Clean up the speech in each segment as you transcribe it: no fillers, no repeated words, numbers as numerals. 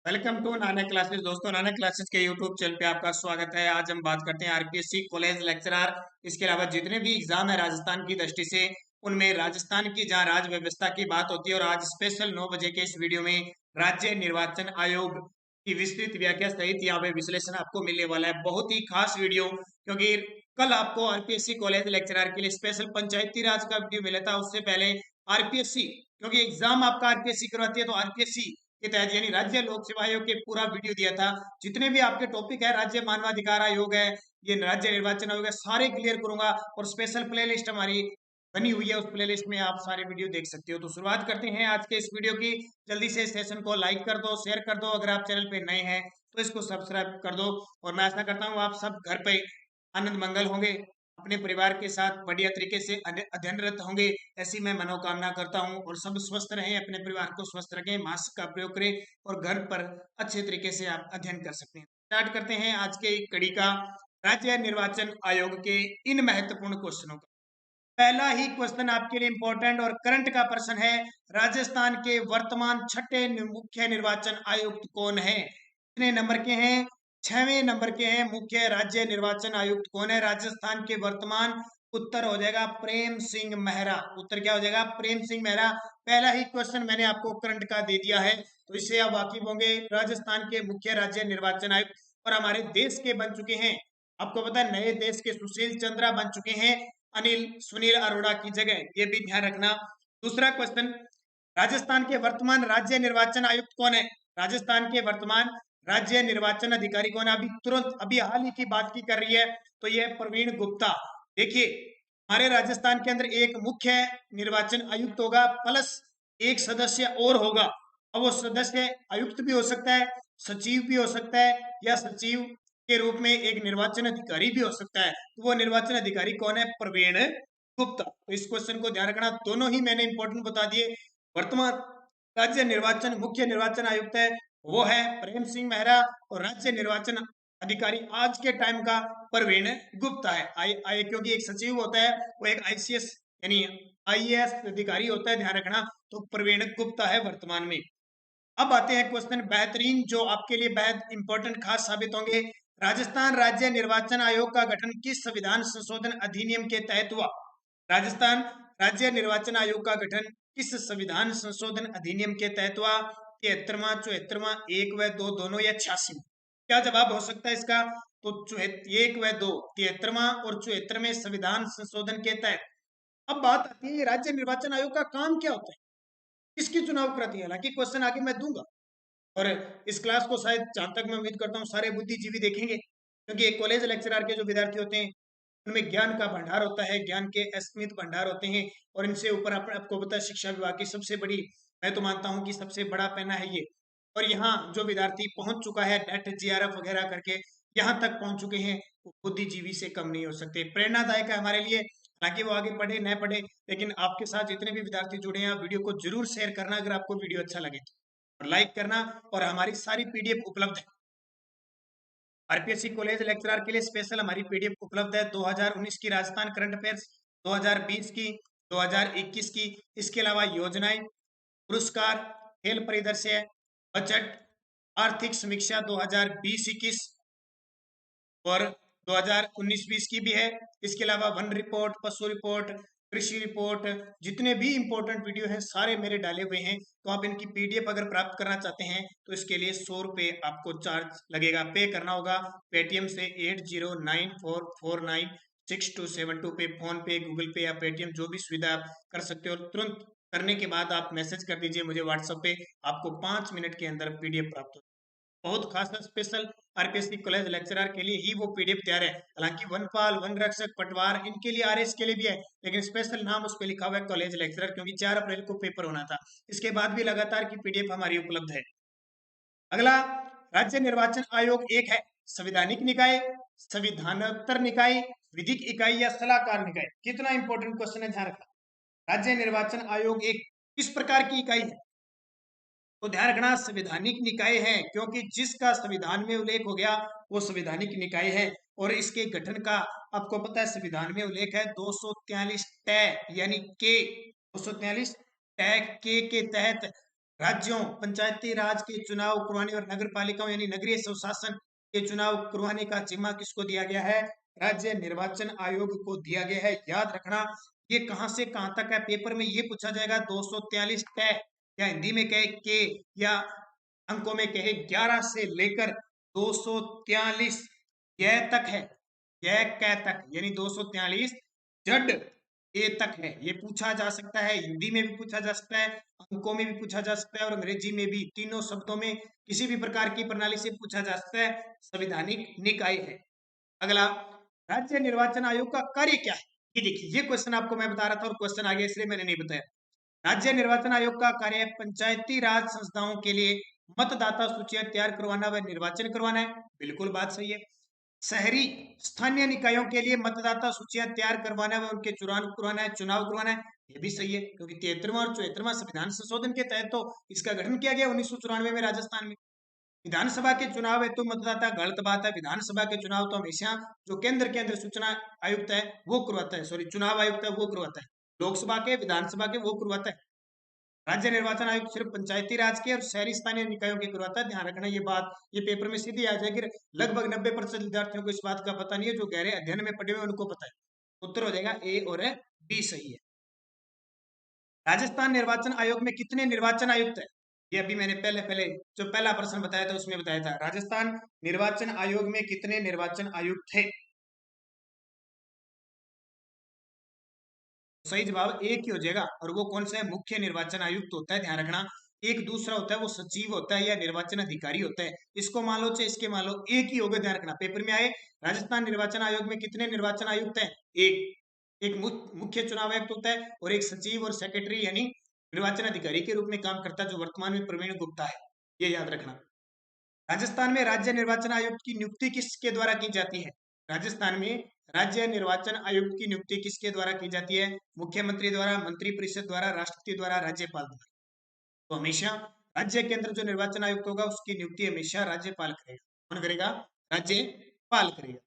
Welcome to Nana classes. दोस्तों, नाना classes के YouTube channel पे आपका स्वागत है। आज हम बात करते हैं आरपीएससी कॉलेज लेक्चरर। इसके अलावा जितने भी एग्जाम है राजस्थान की दृष्टि से, उनमें राजस्थान की जहां राज व्यवस्था की बात होती है। और आज स्पेशल 9 बजे के इस वीडियो में राज्य निर्वाचन आयोग की विस्तृत व्याख्या सहित यहाँ पे विश्लेषण आपको मिलने वाला है। बहुत ही खास वीडियो, क्योंकि कल आपको आरपीएससी कॉलेज लेक्चरर के लिए स्पेशल पंचायती राज का वीडियो मिला था। उससे पहले आरपीएससी, क्योंकि एग्जाम आपका आरपीएससी करवाती है, तो आरपीएससी के तहत यानी राज्य लोक सेवा आयोग के पूरा वीडियो दिया था। जितने भी आपके टॉपिक है, राज्य मानवाधिकार आयोग है, ये राज्य निर्वाचन आयोग है, सारे क्लियर करूंगा। और स्पेशल प्लेलिस्ट हमारी बनी हुई है, उस प्लेलिस्ट में आप सारे वीडियो देख सकते हो। तो शुरुआत करते हैं आज के इस वीडियो की। जल्दी से इस सेशन को लाइक कर दो, शेयर कर दो। अगर आप चैनल पे नए हैं तो इसको सब्सक्राइब कर दो। और मैं आशा करता हूँ आप सब घर पे आनंद मंगल होंगे, अपने परिवार के साथ बढ़िया तरीके से अध्ययनरत होंगे, ऐसी मैं मनोकामना करता हूं। और सब स्वस्थ रहें, अपने परिवार को स्वस्थ रखें, मास्क का प्रयोग करें और घर पर अच्छे तरीके से आप अध्ययन कर सकते हैं। स्टार्ट करते हैं आज के कड़ी का राज्य निर्वाचन आयोग के इन महत्वपूर्ण क्वेश्चनों का। पहला ही क्वेश्चन आपके लिए इंपॉर्टेंट और करंट का प्रश्न है। राजस्थान के वर्तमान छठे मुख्य निर्वाचन आयुक्त कौन है? कितने नंबर के हैं? 6वें नंबर के हैं। मुख्य राज्य निर्वाचन आयुक्त कौन है राजस्थान के वर्तमान? उत्तर हो जाएगा प्रेम सिंह मेहरा। उत्तर क्या हो जाएगा? प्रेम सिंह मेहरा। पहला ही क्वेश्चन मैंने आपको करंट का दे दिया है, तो इससे आप वाकिफ होंगे। राजस्थान के मुख्य राज्य निर्वाचन आयुक्त और हमारे देश के बन चुके हैं, आपको पता है, नए देश के सुशील चंद्रा बन चुके हैं अनिल सुनील अरोड़ा की जगह, ये भी ध्यान रखना। दूसरा क्वेश्चन, राजस्थान के वर्तमान राज्य निर्वाचन आयुक्त कौन है? राजस्थान के वर्तमान राज्य निर्वाचन अधिकारी कौन है? अभी तुरंत अभी हाल ही की बात की कर रही है, तो यह प्रवीण गुप्ता। देखिए, हमारे राजस्थान के अंदर एक मुख्य निर्वाचन आयुक्त होगा प्लस एक सदस्य और होगा। अब वो सदस्य आयुक्त भी हो सकता है, सचिव भी हो सकता है, या सचिव के रूप में एक निर्वाचन अधिकारी भी हो सकता है। तो वो निर्वाचन अधिकारी कौन है? प्रवीण गुप्ता। तो इस क्वेश्चन को ध्यान रखना, दोनों ही मैंने इंपॉर्टेंट बता दिए। वर्तमान राज्य निर्वाचन मुख्य निर्वाचन आयुक्त है वो है प्रेम सिंह मेहरा, और राज्य निर्वाचन अधिकारी आज के टाइम का प्रवीण गुप्ता है। आई क्योंकि एक सचिव होता है, वो एक आईसीएस यानी आईएएस अधिकारी होता है, ध्यान रखना। तो प्रवीण गुप्ता है वर्तमान में। अब आते हैं क्वेश्चन बेहतरीन, जो आपके लिए बेहद इंपॉर्टेंट खास साबित होंगे। राजस्थान राज्य निर्वाचन आयोग का गठन किस संविधान संशोधन अधिनियम के तहत हुआ? राजस्थान राज्य निर्वाचन आयोग का गठन किस संविधान संशोधन अधिनियम के तहत हुआ? 73वां, 74वां, 1 व 2 दोनों, या 86? क्या जवाब हो सकता है इसका? तो 1 व 2, 73वां और 74वें संविधान संशोधन के तहत। अब बात आती है राज्य निर्वाचन आयोग का काम क्या होता है, किसकी चुनाव कराती है? हालांकि क्वेश्चन आगे मैं दूंगा, और इस क्लास को शायद, जहां तक मैं उम्मीद करता हूँ, सारे बुद्धिजीवी देखेंगे, क्योंकि एक कॉलेज लेक्चरर के जो विद्यार्थी होते हैं, उनमें ज्ञान का भंडार होता है, ज्ञान के असीमित भंडार होते हैं। और इनसे ऊपर आपको पता है, शिक्षा विभाग की सबसे बड़ी, मैं तो मानता हूँ कि सबसे बड़ा पेना है ये। और यहाँ जो विद्यार्थी पहुंच चुका है नेट जीआरएफ वगैरह करके यहाँ तक पहुंच चुके हैं, वो बुद्धिजीवी से कम नहीं हो सकते। प्रेरणादायक है हमारे लिए, ताकि वो आगे पढ़े न पढ़े, लेकिन आपके साथ जितने भी विद्यार्थी जुड़े हैं, वीडियो को जरूर शेयर करना अगर आपको वीडियो अच्छा लगे, और लाइक करना। और हमारी सारी पीडीएफ उपलब्ध है, आरपीएससी कॉलेज लेक्चरर के लिए स्पेशल हमारी पीडीएफ उपलब्ध है। 2019 की राजस्थान करंट अफेयर्स, 2020 की, 2021 की, इसके अलावा योजनाएं, पुरस्कार, खेल परिदृश्य, बजट, आर्थिक समीक्षा 2020-21 और 2019-20 की भी है। इसके अलावा वन रिपोर्ट, पशु रिपोर्ट, कृषि रिपोर्ट, जितने भी इंपॉर्टेंट वीडियो हैं सारे मेरे डाले हुए हैं। तो आप इनकी पीडीएफ अगर प्राप्त करना चाहते हैं, तो इसके लिए 100 रुपये आपको चार्ज लगेगा, पे करना होगा पेटीएम से 8094496272 पे, फोन पे, गूगल पे या पेटीएम, जो भी सुविधा आप कर सकते हो। तुरंत करने के बाद आप मैसेज कर दीजिए मुझे व्हाट्सएप पे, आपको 5 मिनट के अंदर पीडीएफ प्राप्त हो। बहुत खास स्पेशल आरपीएससी कॉलेज लेक्चरर के लिए ही वो पीडीएफ तैयार है। हालांकि वनपाल, वन रक्षक, पटवार, इनके लिए, आरएस के लिए भी है, लेकिन स्पेशल नाम उस पर लिखा हुआ है कॉलेज लेक्चरर, क्योंकि 4 अप्रैल को पेपर होना था। इसके बाद भी लगातार की पीडीएफ हमारी उपलब्ध है। अगला, राज्य निर्वाचन आयोग एक है संवैधानिक निकाय, संविधानोत्तर निकाय, विधिक इकाई, या सलाहकार निकाय? कितना इंपॉर्टेंट क्वेश्चन है, ध्यान रखना। राज्य निर्वाचन आयोग एक किस प्रकार की इकाई है? तो ध्यान रखना, संवैधानिक निकाय है, क्योंकि जिसका संविधान में उल्लेख हो गया वो संवैधानिक निकाय है। और इसके गठन का आपको पता है, संविधान में उल्लेख है 243 तय यानी के, 243 तय के तहत राज्यों, पंचायती राज के चुनाव करवाने और नगर पालिकाओं यानी नगरीय स्वशासन के चुनाव करवाने का जिम्मा किसको दिया गया है? राज्य निर्वाचन आयोग को दिया गया है। याद रखना, ये कहां से कहां तक है, पेपर में ये पूछा जाएगा 243 तय, या हिंदी में कहे के, या अंकों में कहे 11 से लेकर 243 यह तक है। यह कै तक यानी 243 जड ए तक है। ये पूछा जा सकता है, हिंदी में भी पूछा जा सकता है, अंकों में भी पूछा जा सकता है और अंग्रेजी में भी। तीनों शब्दों में किसी भी प्रकार की प्रणाली से पूछा जा सकता है। संवैधानिक निकाय है। अगला, राज्य निर्वाचन आयोग का कार्य क्या है? ये देखिए, ये क्वेश्चन आपको मैं बता रहा था और क्वेश्चन आ गया इसलिए मैंने नहीं बताया। राज्य निर्वाचन आयोग का कार्य है पंचायती राज संस्थाओं के लिए मतदाता सूचियां तैयार करवाना व निर्वाचन करवाना है। बिल्कुल बात सही है। शहरी स्थानीय निकायों के लिए मतदाता सूचियां तैयार करवाना व उनके चुनाव करवाना है, चुनाव करवाना है। ये भी सही है, क्योंकि 73वां और 74वां संविधान संशोधन के तहत तो इसका गठन किया गया 1994 में राजस्थान में। विधानसभा के चुनाव है तो मतदाता, गलत बात है। विधानसभा के चुनाव तो हमेशा जो केंद्र सूचना आयुक्त है वो करवाता है, सॉरी चुनाव आयुक्त है वो करवाता है। लोकसभा के, विधानसभा के वो करवाता है। राज्य निर्वाचन आयोग सिर्फ पंचायती राज के और शहरी स्थानीय निकायों के करवाता है। ध्यान रखना ये बात, ये पेपर में सीधी आ जाएगी। लगभग 90% विद्यार्थियों को इस बात का पता नहीं है, जो गहरे अध्ययन में पढ़े हुए उनको पता है। उत्तर हो जाएगा ए और बी सही है। राजस्थान निर्वाचन आयोग में कितने निर्वाचन आयुक्त है? ये अभी मैंने पहले पहले जो पहला प्रश्न बताया था उसमें बताया था। राजस्थान निर्वाचन आयोग में कितने निर्वाचन आयुक्त थे? सही जवाब एक ही हो जाएगा। और वो कौन सा है? मुख्य निर्वाचन आयुक्त होता है। ध्यान रखना, एक दूसरा होता है वो सचिव होता है या निर्वाचन अधिकारी होता है। इसको मान लो चाहे इसके मान लो, एक ही होगा। ध्यान रखना, पेपर में आए राजस्थान निर्वाचन आयोग में कितने निर्वाचन आयुक्त हैं? एक एक मुख्य चुनाव आयुक्त होता है और एक सचिव और सेक्रेटरी यानी निर्वाचन अधिकारी के रूप में काम करता है, जो वर्तमान में प्रवीण गुप्ता है। ये याद रखना। राजस्थान में राज्य निर्वाचन आयुक्त की नियुक्ति किसके द्वारा की जाती है? राजस्थान में राज्य निर्वाचन आयुक्त की नियुक्ति किसके द्वारा की जाती है? मुख्यमंत्री द्वारा, मंत्रिपरिषद द्वारा, राष्ट्रपति द्वारा, राज्यपाल द्वारा। तो हमेशा राज्य के अंदर जो निर्वाचन आयुक्त होगा उसकी नियुक्ति हमेशा राज्यपाल करेगा। कौन करेगा? राज्यपाल करेगा।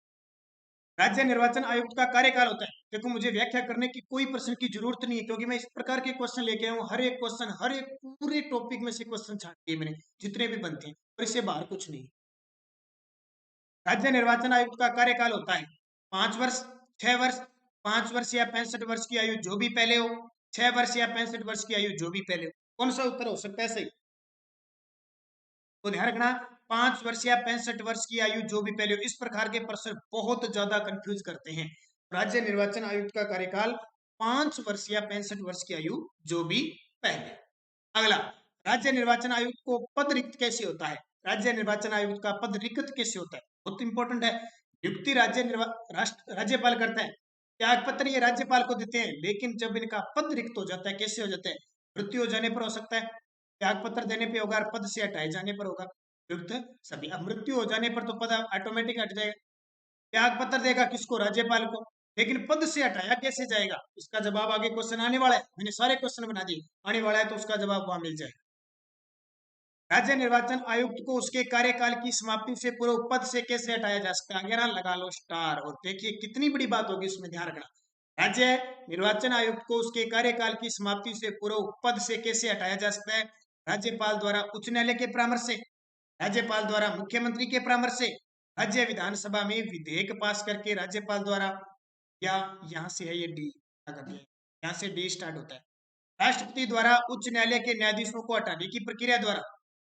राज्य निर्वाचन आयुक्त का कार्यकाल होता है, देखो मुझे व्याख्या करने की कोई प्रश्न की जरूरत नहीं है, क्योंकि मैं इस प्रकार के क्वेश्चन लेके आया हूँ। हर एक क्वेश्चन, हर एक पूरे टॉपिक में से क्वेश्चन छाट दिए मैंने, जितने भी बनते हैं, और इससे बाहर कुछ नहीं। राज्य निर्वाचन आयुक्त का कार्यकाल होता है 5 वर्ष, 6 वर्ष, 5 वर्ष या 65 वर्ष की आयु जो भी पहले हो, 6 वर्ष या 65 वर्ष की आयु जो भी पहले हो। कौन सा उत्तर हो सकता है सही? तो ध्यान रखना, 5 वर्ष या 65 वर्ष की आयु जो भी पहले हो। इस प्रकार के प्रश्न बहुत ज्यादा कंफ्यूज करते हैं। राज्य निर्वाचन आयुक्त का कार्यकाल 5 वर्ष या 65 वर्ष की आयु जो भी पहले। अगला, राज्य निर्वाचन आयुक्त को पद रिक्त कैसे होता है? राज्य निर्वाचन आयुक्त का पद रिक्त कैसे होता है? बहुत इंपॉर्टेंट है। नियुक्ति राज्यपाल करता है। त्याग पत्र ये राज्यपाल को देते हैं, लेकिन जब इनका पद रिक्त हो जाता है, कैसे हो जाता है? मृत्यु हो जाने पर हो सकता है, त्याग पत्र देने पे होगा, और पद से हटाए जाने पर होगा। युक्त सभी। अब मृत्यु हो जाने पर तो पद ऑटोमेटिक हट जाएगा। त्याग पत्र देगा किसको? राज्यपाल को। लेकिन पद से हटाया कैसे जाएगा? इसका जवाब आगे क्वेश्चन आने वाला है, मैंने सारे क्वेश्चन बना दिए, आने वाला है तो उसका जवाब वहां मिल जाएगा। राज्य निर्वाचन आयुक्त को उसके कार्यकाल की समाप्ति से पूर्व पद से कैसे हटाया जा सकता है? आगे ना लगा लो स्टार, और देखिए कितनी बड़ी बात होगी उसमें, ध्यान रखना। राज्य निर्वाचन आयुक्त को उसके कार्यकाल की समाप्ति से पूर्व पद से कैसे हटाया जा सकता है? राज्यपाल द्वारा उच्च न्यायालय के परामर्श से, राज्यपाल द्वारा मुख्यमंत्री के परामर्श से, राज्य विधानसभा में विधेयक पास करके राज्यपाल द्वारा, या यहाँ से है ये डी, यहाँ से डी स्टार्ट होता है। राष्ट्रपति द्वारा उच्च न्यायालय के न्यायाधीशों को हटाने की प्रक्रिया द्वारा,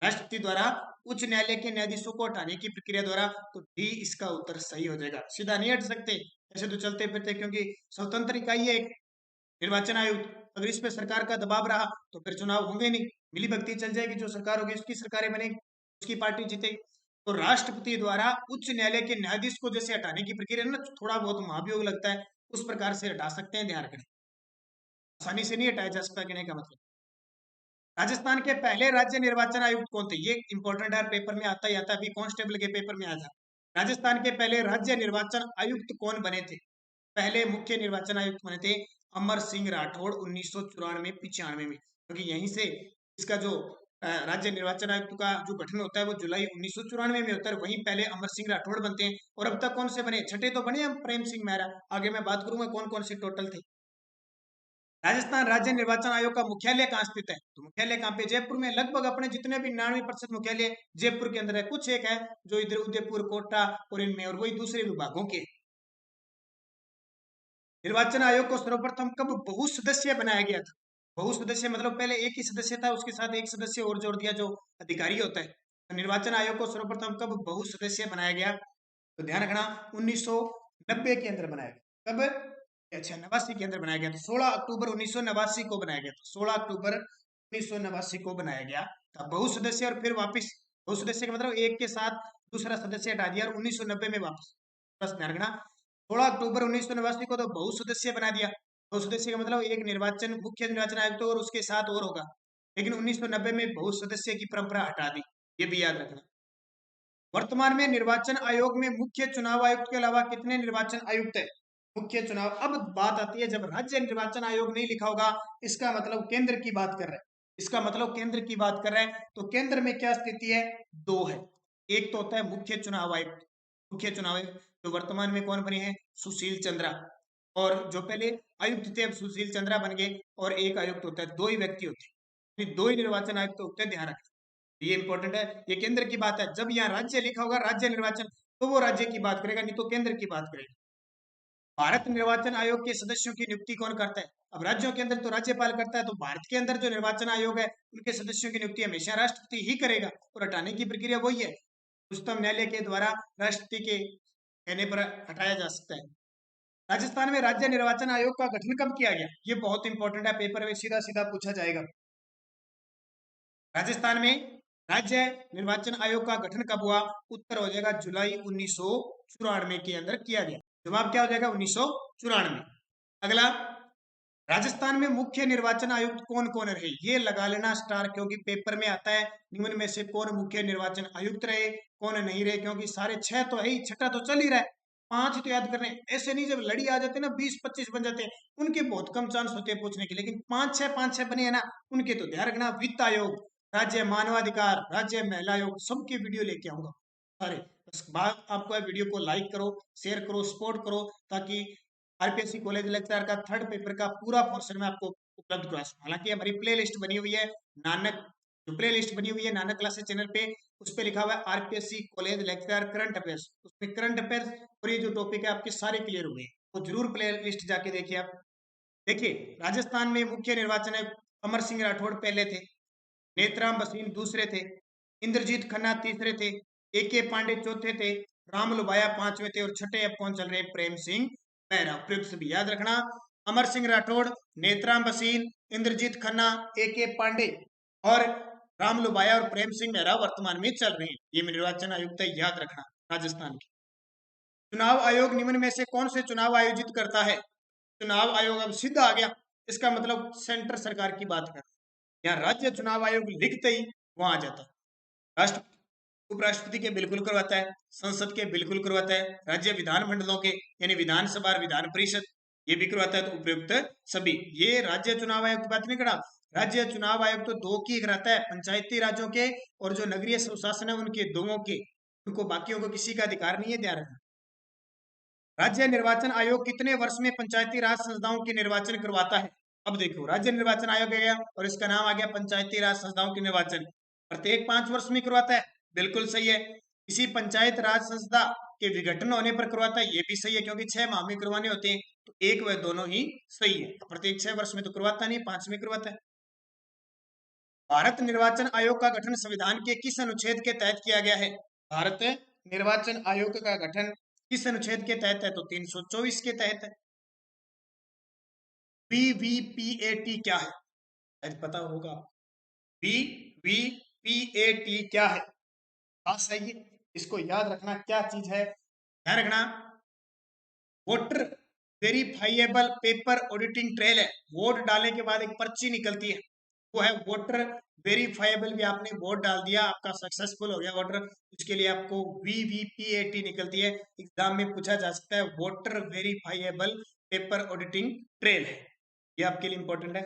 राष्ट्रपति द्वारा उच्च न्यायालय के न्यायाधीशों को हटाने की प्रक्रिया द्वारा। तो डी इसका उत्तर सही हो जाएगा। सीधा नहीं हट सकते, ऐसे तो चलते फिरते, क्योंकि स्वतंत्र इकाई है एक निर्वाचन आयुक्त। अगर इस पे सरकार का दबाव रहा तो फिर चुनाव होंगे नहीं, मिली भगती चल जाएगी, जो सरकार होगी उसकी सरकारें बनेगी, उसकी पार्टी जीतेगी। तो राष्ट्रपति द्वारा उच्च न्यायालय के न्यायाधीश को जैसे हटाने की प्रक्रिया ना, थोड़ा बहुत महाभियोग लगता है, उस प्रकार से हटा सकते हैं। ध्यान रखें, आसानी से नहीं हटाया जा सकता, कहने का मतलब। राजस्थान के पहले राज्य निर्वाचन आयुक्त कौन थे? ये इंपॉर्टेंट है, पेपर में आता ही आता है, अभी कांस्टेबल के पेपर में आया था। राजस्थान के पहले राज्य निर्वाचन आयुक्त कौन बने थे? पहले मुख्य निर्वाचन आयुक्त बने थे अमर सिंह राठौड़ 1994-95 में, क्योंकि यहीं से इसका जो राज्य निर्वाचन आयुक्त का जो गठन होता है वो जुलाई 1994 में होता है। वहीं पहले अमर सिंह राठौड़ बनते हैं। और अब तक कौन से बने? छठे तो बने हम, प्रेम सिंह मेहरा। आगे मैं बात करूंगा कौन कौन से टोटल थे। राजस्थान राज्य निर्वाचन आयोग का मुख्यालय कहाँ स्थित है? तो मुख्यालय कहाँ पे? जयपुर में। लगभग अपने जितने भी 99% मुख्यालय जयपुर के अंदर है। कुछ एक है जो इधर उदयपुर, कोटा और इनमें, और वही दूसरे विभागों के। निर्वाचन आयोग को सर्वप्रथम कब बहुसदस्यीय बनाया गया था? बहुसदस्यीय मतलब पहले एक ही सदस्य था, उसके साथ एक सदस्य और जोड़ दिया जो अधिकारी होता है। तो निर्वाचन आयोग को सर्वप्रथम कब बहुसदस्यीय बनाया गया? तो ध्यान रखना 1990 के अंदर बनाया गया। कब? अच्छा, 89 के अंदर बनाया गया। तो 16 अक्टूबर 1989 को बनाया गया। तो 16 अक्टूबर 1989 को बनाया गया था बहुसदस्य, और फिर वापस बहुसदस्य का मतलब एक के साथ दूसरा सदस्य हटा दिया और 1990 में वापस। बस ध्यान रखना 16 अक्टूबर 1989 को तो बहुसदस्य बना दिया। बहुसदस्य का मतलब एक निर्वाचन मुख्य निर्वाचन आयुक्त और उसके साथ और होगा, लेकिन 1990 में बहुसदस्य की परंपरा हटा दी, ये भी याद रखना। वर्तमान में निर्वाचन आयोग में मुख्य चुनाव आयुक्त के अलावा कितने निर्वाचन आयुक्त है? मुख्य चुनाव। अब बात आती है, जब राज्य निर्वाचन आयोग नहीं लिखा होगा, इसका मतलब केंद्र की बात कर रहे हैं। इसका मतलब केंद्र की बात कर रहे हैं, तो केंद्र में क्या स्थिति है? दो है। एक तो होता है मुख्य चुनाव आयुक्त। मुख्य चुनाव आयुक्त तो वर्तमान में कौन बने हैं? सुशील चंद्रा। और जो पहले आयुक्त थे अब सुशील चंद्रा बन गए। और एक आयुक्त होता है, दो ही व्यक्ति होते हैं, दो ही निर्वाचन आयुक्त होते हैं, ध्यान रखना। ये इंपॉर्टेंट है, ये केंद्र की बात है। जब यहाँ राज्य लिखा होगा, राज्य निर्वाचन, तो वो राज्य की बात करेगा, नहीं तो केंद्र की बात करेगा। भारत निर्वाचन आयोग के सदस्यों की नियुक्ति कौन करता है? अब राज्यों के अंदर तो राज्यपाल करता है, तो भारत के अंदर जो निर्वाचन आयोग है उनके सदस्यों की नियुक्ति हमेशा राष्ट्रपति ही करेगा, और हटाने की प्रक्रिया वही है, उच्चतम न्यायालय के द्वारा राष्ट्रपति के कहने पर हटाया जा सकता है। राजस्थान में राज्य निर्वाचन आयोग का गठन कब किया गया? ये बहुत इंपॉर्टेंट है, पेपर में सीधा सीधा पूछा जाएगा। राजस्थान में राज्य निर्वाचन आयोग का गठन कब हुआ? उत्तर हो जाएगा जुलाई 1994 के अंदर किया गया। जवाब क्या हो जाएगा? 1994। अगला, राजस्थान में मुख्य निर्वाचन आयुक्त कौन कौन रहे? ये लगा लेना स्टार, क्योंकि पेपर में आता है निम्न में से कौन मुख्य निर्वाचन आयुक्त रहे, कौन नहीं रहे, क्योंकि सारे छह तो है ही, छठा तो चल ही रहा है, पांच तो याद करने। ऐसे नहीं, जब लड़ी आ जाते हैं ना 20-25 बन जाते हैं, उनके बहुत कम चांस होते हैं पूछने के, लेकिन पांच छह बने हैं ना, उनके तो ध्यान रखना। वित्त आयोग, राज्य मानवाधिकार, राज्य महिला आयोग, सबके वीडियो लेके आऊंगा सारे। बस बात आपको है, वीडियो को लाइक करो, शेयर करो, सपोर्ट करो, ताकि आरपीएससी कॉलेज लेक्चर का थर्ड पेपर का पूरा पोर्शन में आपको उपलब्ध करा सकूं। हालांकि हमारी प्ले लिस्ट बनी हुई है नानक, जो प्ले लिस्ट बनी हुई है नानक क्लासेस चैनल पे, उस पर लिखा हुआ है RPSC college lecture current affairs. उसमें करंट अफेयर्स और ये जो टॉपिक है आपके सारे क्लियर हुए, तो जरूर प्ले लिस्ट जाके देखिए आप। देखिए, राजस्थान में मुख्य निर्वाचन आयुक्त अमर सिंह राठौड़ पहले थे, नेत्राम बसीन दूसरे थे, इंद्रजीत खन्ना तीसरे थे, ए के पांडे चौथे थे, राम लुबाया पांचवें थे, और छठे अब कौन चल रहे? प्रेम सिंह मेहरा। प्रयुक्त सभी याद रखना, अमर सिंह राठौड़, नेत्राम बसीन, इंद्रजीत खन्ना, ए के पांडे और राम लुबाया और प्रेम सिंह मेहरा वर्तमान में चल रहे हैं। ये निर्वाचन आयुक्त है, याद रखना राजस्थान के। चुनाव आयोग निम्न में से कौन से चुनाव आयोजित करता है? चुनाव आयोग अब सीधा आ गया, इसका मतलब सेंटर सरकार की बात कर, यहाँ राज्य चुनाव आयोग लिखते ही वहां आ जाता है। राष्ट्र उपराष्ट्रपति के बिल्कुल करवाता है, संसद के बिल्कुल करवाता है, राज्य विधान मंडलों के यानी विधानसभा और विधान परिषद ये भी करवाता है, तो उपयुक्त सभी। ये राज्य चुनाव आयोग की बात नहीं करा, राज्य चुनाव आयोग तो दो की कराता है, पंचायती राज्यों के और जो नगरीय स्वशासन है उनके दोनों के, उनको बाकियों को किसी का अधिकार नहीं है, ध्यान रखना। राज्य निर्वाचन आयोग कितने वर्ष में पंचायती राज संस्थाओं के निर्वाचन करवाता है? अब देखो, राज्य निर्वाचन आयोग आ गया और इसका नाम आ गया पंचायती राज संस्थाओं के निर्वाचन, प्रत्येक 5 वर्ष में करवाता है, बिल्कुल सही है। किसी पंचायत राज संस्था के विघटन होने पर करवाता है, ये भी सही है, क्योंकि 6 माह में करवाने होते हैं, तो एक व दोनों ही सही है। प्रत्येक 6 वर्ष में तो करवाता नहीं, 5 में करवाता है। भारत निर्वाचन आयोग का गठन संविधान के किस अनुच्छेद के तहत किया गया है? भारत निर्वाचन आयोग का गठन किस अनुच्छेद के तहत है? तो 324 के तहत है। वीवीपीएटी क्या है? शायद पता होगा। वीवीपीएटी क्या है? बात सही है, इसको याद रखना क्या चीज है, ध्यान रखना। Voter verifiable paper auditing trail है, वोट डालने के बाद एक पर्ची निकलती है, वो है वोटर वेरीफाइएबल। भी आपने वोट डाल दिया, आपका सक्सेसफुल हो गया वोटर, उसके लिए आपको वीवीपीएटी निकलती है, एग्जाम में पूछा जा सकता है। Voter verifiable paper auditing trail है, ये आपके लिए इंपॉर्टेंट है।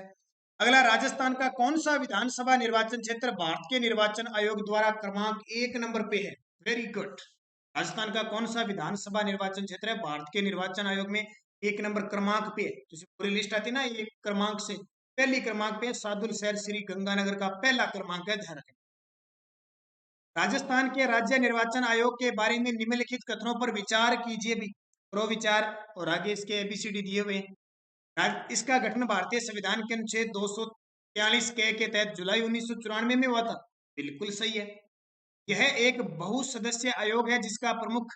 अगला, राजस्थान का कौन सा विधानसभा निर्वाचन क्षेत्र भारत के निर्वाचन आयोग द्वारा क्रमांक 1 नंबर पे है? Very good. राजस्थान का कौन सा विधानसभा निर्वाचन क्षेत्र है भारत के निर्वाचन आयोग में 1 नंबर क्रमांक पे है, जैसे पूरी लिस्ट आती है ना, ये क्रमांक से पहली क्रमांक पे सादुल शहर श्री गंगानगर का पहला क्रमांक है, ध्यान रखें। राजस्थान के राज्य निर्वाचन आयोग के बारे में निम्नलिखित कथनों पर विचार कीजिए भी, प्रो विचार, और आगे इसके एबीसीडी दिए हुए हैं। इसका गठन भारतीय संविधान के अनुच्छेद 243 के तहत जुलाई 1994 में हुआ था, बिल्कुल सही है। यह एक बहुसदस्यीय आयोग है जिसका प्रमुख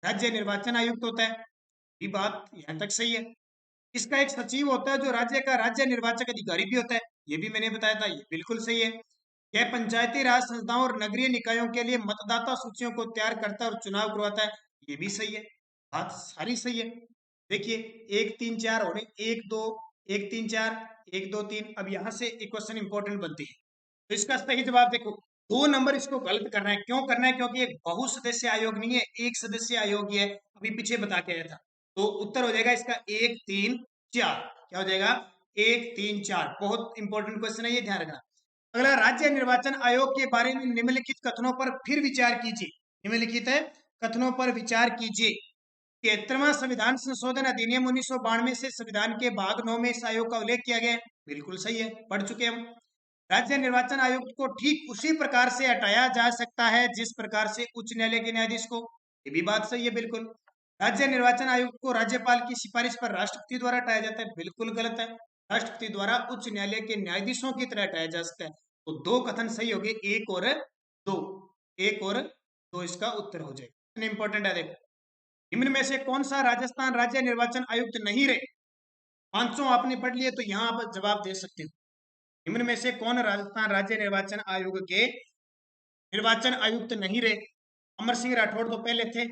राज्य निर्वाचन आयुक्त होता है, ये बात यहाँ तक सही है। इसका एक सचिव होता है जो राज्य का राज्य निर्वाचक अधिकारी भी होता है, ये भी मैंने बताया था, ये बिल्कुल सही है। यह पंचायती राज संस्थाओं और नगरीय निकायों के लिए मतदाता सूचियों को तैयार करता है और चुनाव करवाता है, ये भी सही है, बात सारी सही है। देखिए 1 3 4 और 1 2 1 3 4 1 2 3, अब यहाँ से एक क्वेश्चन इंपॉर्टेंट बनती है, तो इसका सही जवाब देखो 2 नंबर इसको गलत करना है। क्यों करना है? क्योंकि एक बहुसदस्यीय आयोग नहीं है, एक सदस्यीय आयोग ही है, अभी पीछे बता के आया था। तो उत्तर हो जाएगा इसका 1 3 4, क्या हो जाएगा 1 3 4, बहुत इंपॉर्टेंट क्वेश्चन है ये, ध्यान रखना। अगला, राज्य निर्वाचन आयोग के बारे में निम्नलिखित कथनों पर फिर विचार कीजिए। निम्नलिखित है कथनों पर विचार कीजिए। 73वां संविधान संशोधन अधिनियम 1992 से संविधान के भाग 9 में इस आयोग का उल्लेख किया गया है, बिल्कुल सही है, पढ़ चुके हम। राज्य निर्वाचन आयुक्त को ठीक उसी प्रकार से हटाया जा सकता है जिस प्रकार से उच्च न्यायालय के न्यायाधीश को, ये भी बात सही है, बिल्कुल। राज्य निर्वाचन आयुक्त को राज्यपाल की सिफारिश पर राष्ट्रपति द्वारा हटाया जाता है, बिल्कुल गलत है। राष्ट्रपति द्वारा उच्च न्यायालय के न्यायाधीशों की तरह हटाया जा सकता है। तो 2 कथन सही हो गए, 1 और 2, 1 और 2 इसका उत्तर हो जाएगा। इंपॉर्टेंट है, देखो निम्न में से कौन सा राजस्थान राज्य निर्वाचन आयुक्त नहीं रहे? 500 आपने पढ़ लिए तो यहाँ आप जवाब दे सकते हो। निम्न में से कौन राजस्थान राज्य निर्वाचन आयोग के निर्वाचन आयुक्त नहीं रहे? अमर सिंह राठौड़ तो पहले थे,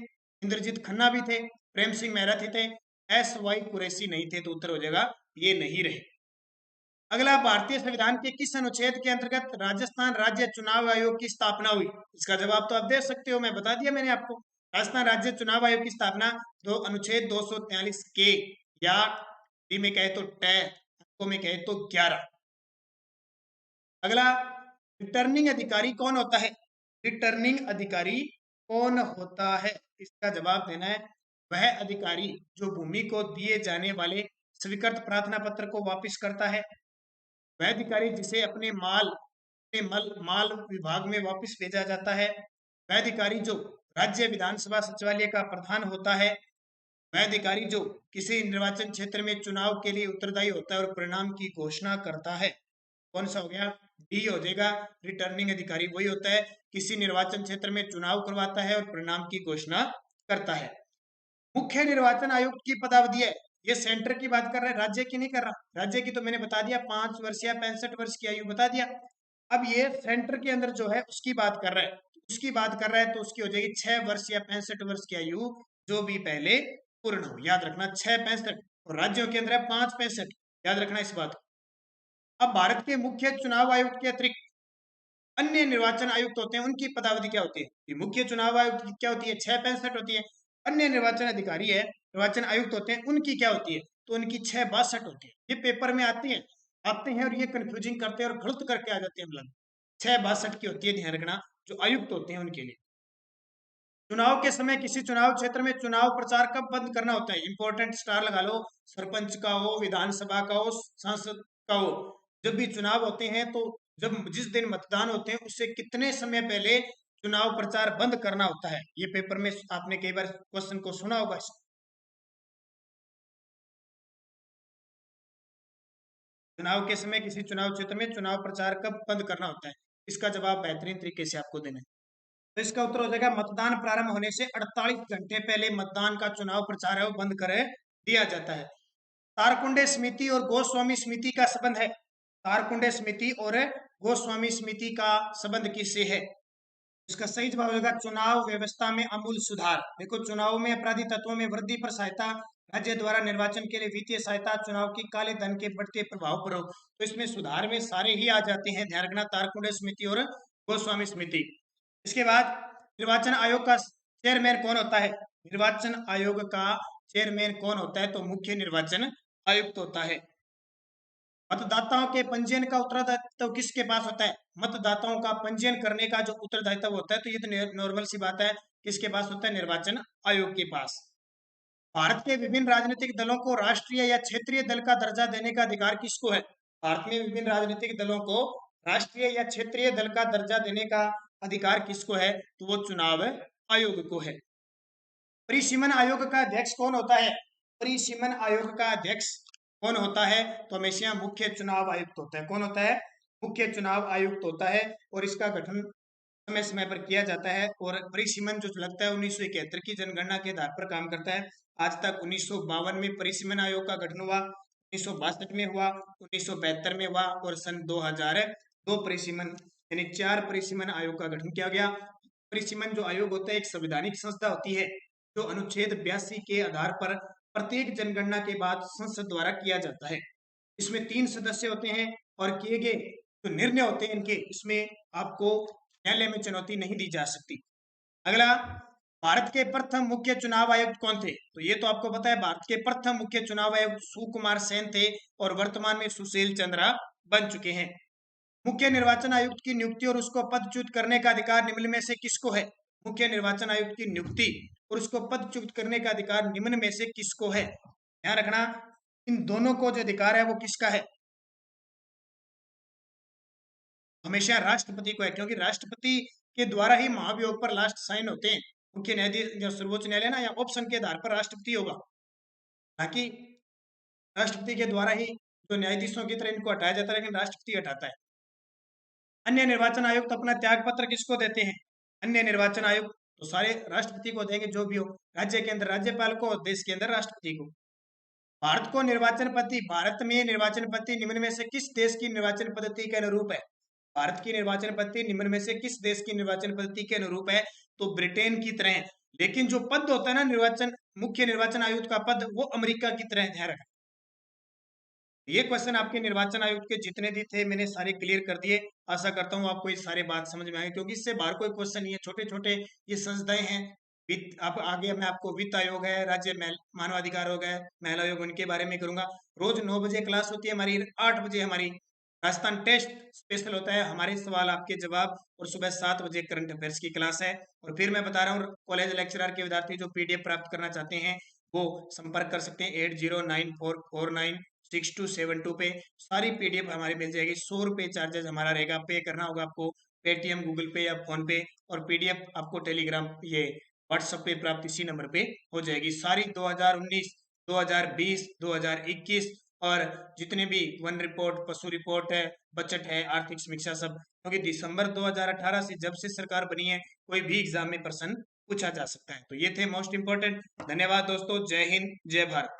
इंद्रजीत खन्ना भी थे, प्रेम सिंह मेहरा थे, एस वाई कुरैशी नहीं थे, तो उत्तर हो जाएगा ये नहीं रहे। अगला, भारतीय संविधान के किस अनुच्छेद के अंतर्गत राजस्थान राज्य चुनाव आयोग की स्थापना हुई? इसका जवाब तो आप दे सकते हो, मैं बता दिया मैंने आपको। राजस्थान राज्य चुनाव आयोग की स्थापना अनुच्छेद 243 के, या डी में कहे तो टे, अंकों में कहे तो 11। अगला, रिटर्निंग अधिकारी कौन होता है? रिटर्निंग अधिकारी कौन होता है? इसका जवाब देना है, वह अधिकारी जो भूमि को दिए जाने वाले स्वीकृत प्रार्थना पत्र को वापस करता है, वह अधिकारी जिसे अपने माल विभाग में वापस भेजा जाता है, वह अधिकारी जो राज्य विधानसभा सचिवालय का प्रधान होता है, वह अधिकारी जो किसी निर्वाचन क्षेत्र में चुनाव के लिए उत्तरदायी होता है और परिणाम की घोषणा करता है। कौन सा हो गया? डी हो जाएगा, रिटर्निंग अधिकारी वही होता है किसी निर्वाचन क्षेत्र में चुनाव करवाता है और परिणाम की घोषणा करता है। मुख्य निर्वाचन आयुक्त की पदावधि है, ये सेंटर की बात कर रहा है, राज्य की नहीं कर रहा। राज्य की तो मैंने बता दिया 5 वर्ष या 65 वर्ष की आयु बता दिया। अब ये सेंटर के अंदर जो है उसकी बात कर रहा है, उसकी बात कर रहा है, तो उसकी हो जाएगी 6 वर्ष या 65 वर्ष की आयु, जो भी पहले पूर्ण हो, याद रखना 6 65, और राज्यों के अंदर है 5 65, याद रखना इस बात को। अब भारत के मुख्य चुनाव आयुक्त के अतिरिक्त अन्य निर्वाचन आयुक्त होते हैं, उनकी पदावधि क्या होती है? मुख्य चुनाव आयुक्त की क्या होती है? 6 65 होती है। अन्य निर्वाचन अधिकारी है, निर्वाचन आयुक्त होते हैं, उनकी क्या होती है? तो उनकी 6 62 होती है। ये पेपर में आते हैं और ये कंफ्यूजिंग करते हैं और गलत करके आ जाते हैं, मतलब 6 62 की होती है, ध्यान रखना, जो आयुक्त होते हैं उनके लिए। चुनाव के समय किसी चुनाव क्षेत्र में चुनाव प्रचार कब बंद करना होता है? इंपॉर्टेंट स्टार लगा लो, सरपंच का हो, विधानसभा का हो, सांसद का हो, जब भी चुनाव होते हैं तो जब जिस दिन मतदान होते हैं उससे कितने समय पहले चुनाव प्रचार बंद करना होता है? ये पेपर में आपने कई बार क्वेश्चन को सुना होगा। चुनाव के समय किसी चुनाव क्षेत्र में चुनाव प्रचार कब बंद करना होता है? इसका जवाब बेहतरीन तरीके से आपको देना है, तो इसका उत्तर हो जाएगा मतदान प्रारंभ होने से 48 घंटे पहले मतदान का चुनाव प्रचार है वो बंद कर दिया जाता है। तारकुंडे समिति और गोस्वामी समिति का संबंध है? तारकुंडे समिति और गोस्वामी समिति का संबंध किससे है? इसका सही जवाब होगा चुनाव व्यवस्था में आमूल सुधार। देखो, चुनाव में अपराधी तत्वों में वृद्धि पर सहायता, राज्य द्वारा निर्वाचन के लिए वित्तीय सहायता, चुनाव की काले धन के बढ़ते प्रभाव पर हो, तो इसमें सुधार में सारे ही आ जाते हैं, ध्यान रखना, तारकुंडे समिति और गोस्वामी समिति। इसके बाद निर्वाचन आयोग का चेयरमैन कौन होता है? निर्वाचन आयोग का चेयरमैन कौन होता है? तो मुख्य निर्वाचन आयुक्त होता है। मतदाताओं के पंजीयन का उत्तरदायित्व किसके पास होता है? मतदाताओं का पंजीयन करने का जो उत्तरदायित्व होता है, तो ये तो नॉर्मल सी बात है, किसके पास होता है? निर्वाचन आयोग के पास। भारत के विभिन्न राजनीतिक दलों को राष्ट्रीय या क्षेत्रीय दल का दर्जा देने का अधिकार किसको है? भारत में विभिन्न राजनीतिक दलों को राष्ट्रीय या क्षेत्रीय दल का दर्जा देने का अधिकार किसको है? तो वो चुनाव आयोग को है। परिसीमन आयोग का अध्यक्ष कौन होता है? परिसीमन आयोग का अध्यक्ष कौन होता है? तो हमेशा मुख्य चुनाव आयुक्त होता है। कौन होता है? मुख्य चुनाव आयुक्त होता है और इसका गठन समय समय पर किया जाता है। और परिसीमन जो लगता है 1971 की जनगणना के आधार पर काम करता है। आज तक 1952 में परिसीमन आयोग का गठन हुआ, 1962 में हुआ, 1972 में हुआ और सन 2002 परिसीमन यानी 4 परिसीमन आयोग का गठन किया गया। परिसीमन जो आयोग होता है एक संवैधानिक संस्था होती है जो अनुच्छेद 82 के आधार पर प्रत्येक जनगणना के बाद संसद द्वारा किया जाता है। इसमें 3 सदस्य होते हैं और किए गए जो निर्णय होते हैं इनके, इसमें आपको न्यायालय में चुनौती नहीं दी जा सकती। अगला, भारत के प्रथम मुख्य चुनाव आयुक्त कौन थे? तो ये तो आपको पता है, भारत के प्रथम मुख्य चुनाव आयुक्त सुकुमार सेन थे और वर्तमान में सुशील चंद्रा बन चुके हैं। मुख्य निर्वाचन आयुक्त की नियुक्ति और उसको पदच्युत करने का अधिकार निम्न में से किसको है? मुख्य निर्वाचन आयुक्त की नियुक्ति और उसको पदच्युत करने का अधिकार निम्न में से किसको है? ध्यान रखना, इन दोनों को जो अधिकार है वो किसका है? हमेशा राष्ट्रपति को है, क्योंकि राष्ट्रपति के द्वारा ही महाभियोग पर लास्ट साइन होते हैं। मुख्य न्यायाधीश या सर्वोच्च न्यायालय ना, या ऑप्शन के आधार पर राष्ट्रपति होगा, ताकि राष्ट्रपति के द्वारा ही जो न्यायाधीशों की तरह इनको हटाया जाता है, लेकिन राष्ट्रपति हटाता है। अन्य निर्वाचन आयुक्त अपना त्याग पत्र किसको देते हैं? अन्य निर्वाचन आयुक्त तो सारे राष्ट्रपति को देंगे, जो भी हो, राज्य के अंदर राज्यपाल को, देश के अंदर राष्ट्रपति को। भारत में निर्वाचन पद्धति निम्न में से किस देश की निर्वाचन पद्धति के अनुरूप है? भारत की निर्वाचन पद्धति निम्न में से किस देश की निर्वाचन पद्धति के अनुरूप है? तो ब्रिटेन की तरह है। लेकिन जो पद होता है ना मुख्य निर्वाचन आयुक्त का पद, वो अमेरिका की तरह है। ध्यान रखना, ये क्वेश्चन आपके निर्वाचन आयुक्त के जितने भी थे मैंने सारे क्लियर कर दिए। आशा करता हूँ आपको ये सारे बात समझ में आए, क्योंकि इससे बाहर कोई क्वेश्चन नहीं है। छोटे छोटे ये संस्थाएं हैं। वित्त आप आगे मैं आपको वित्त आयोग है, राज्य मानवाधिकार आयोग है, महिला आयोग, उनके बारे में करूंगा। रोज 9 बजे क्लास होती है हमारी, 8 बजे हमारी राजस्थान टेस्ट स्पेशल होता है, हमारे सवाल आपके जवाब, और सुबह 7 बजे करंट अफेयर्स की क्लास है। और फिर मैं बता रहा हूँ, कॉलेज लेक्चरर के विद्यार्थी जो पीडीएफ प्राप्त करना चाहते हैं वो संपर्क कर सकते हैं 8094496272 पे। सारी पीडीएफ हमारी मिल जाएगी। 100 रुपये चार्जेस हमारा रहेगा, पे करना होगा आपको पेटीएम, गूगल पे या फोन पे। और पीडीएफ आपको टेलीग्राम ये व्हाट्सएप पे प्राप्त इसी नंबर पे हो जाएगी। सारी 2019, 2020, 2021 और जितने भी वन रिपोर्ट, पशु रिपोर्ट है, बजट है, आर्थिक समीक्षा, सब, क्योंकि दिसंबर 2018 से जब से सरकार बनी है कोई भी एग्जाम में प्रश्न पूछा जा सकता है। तो ये थे मोस्ट इंपोर्टेंट। धन्यवाद दोस्तों, जय हिंद, जय भारत।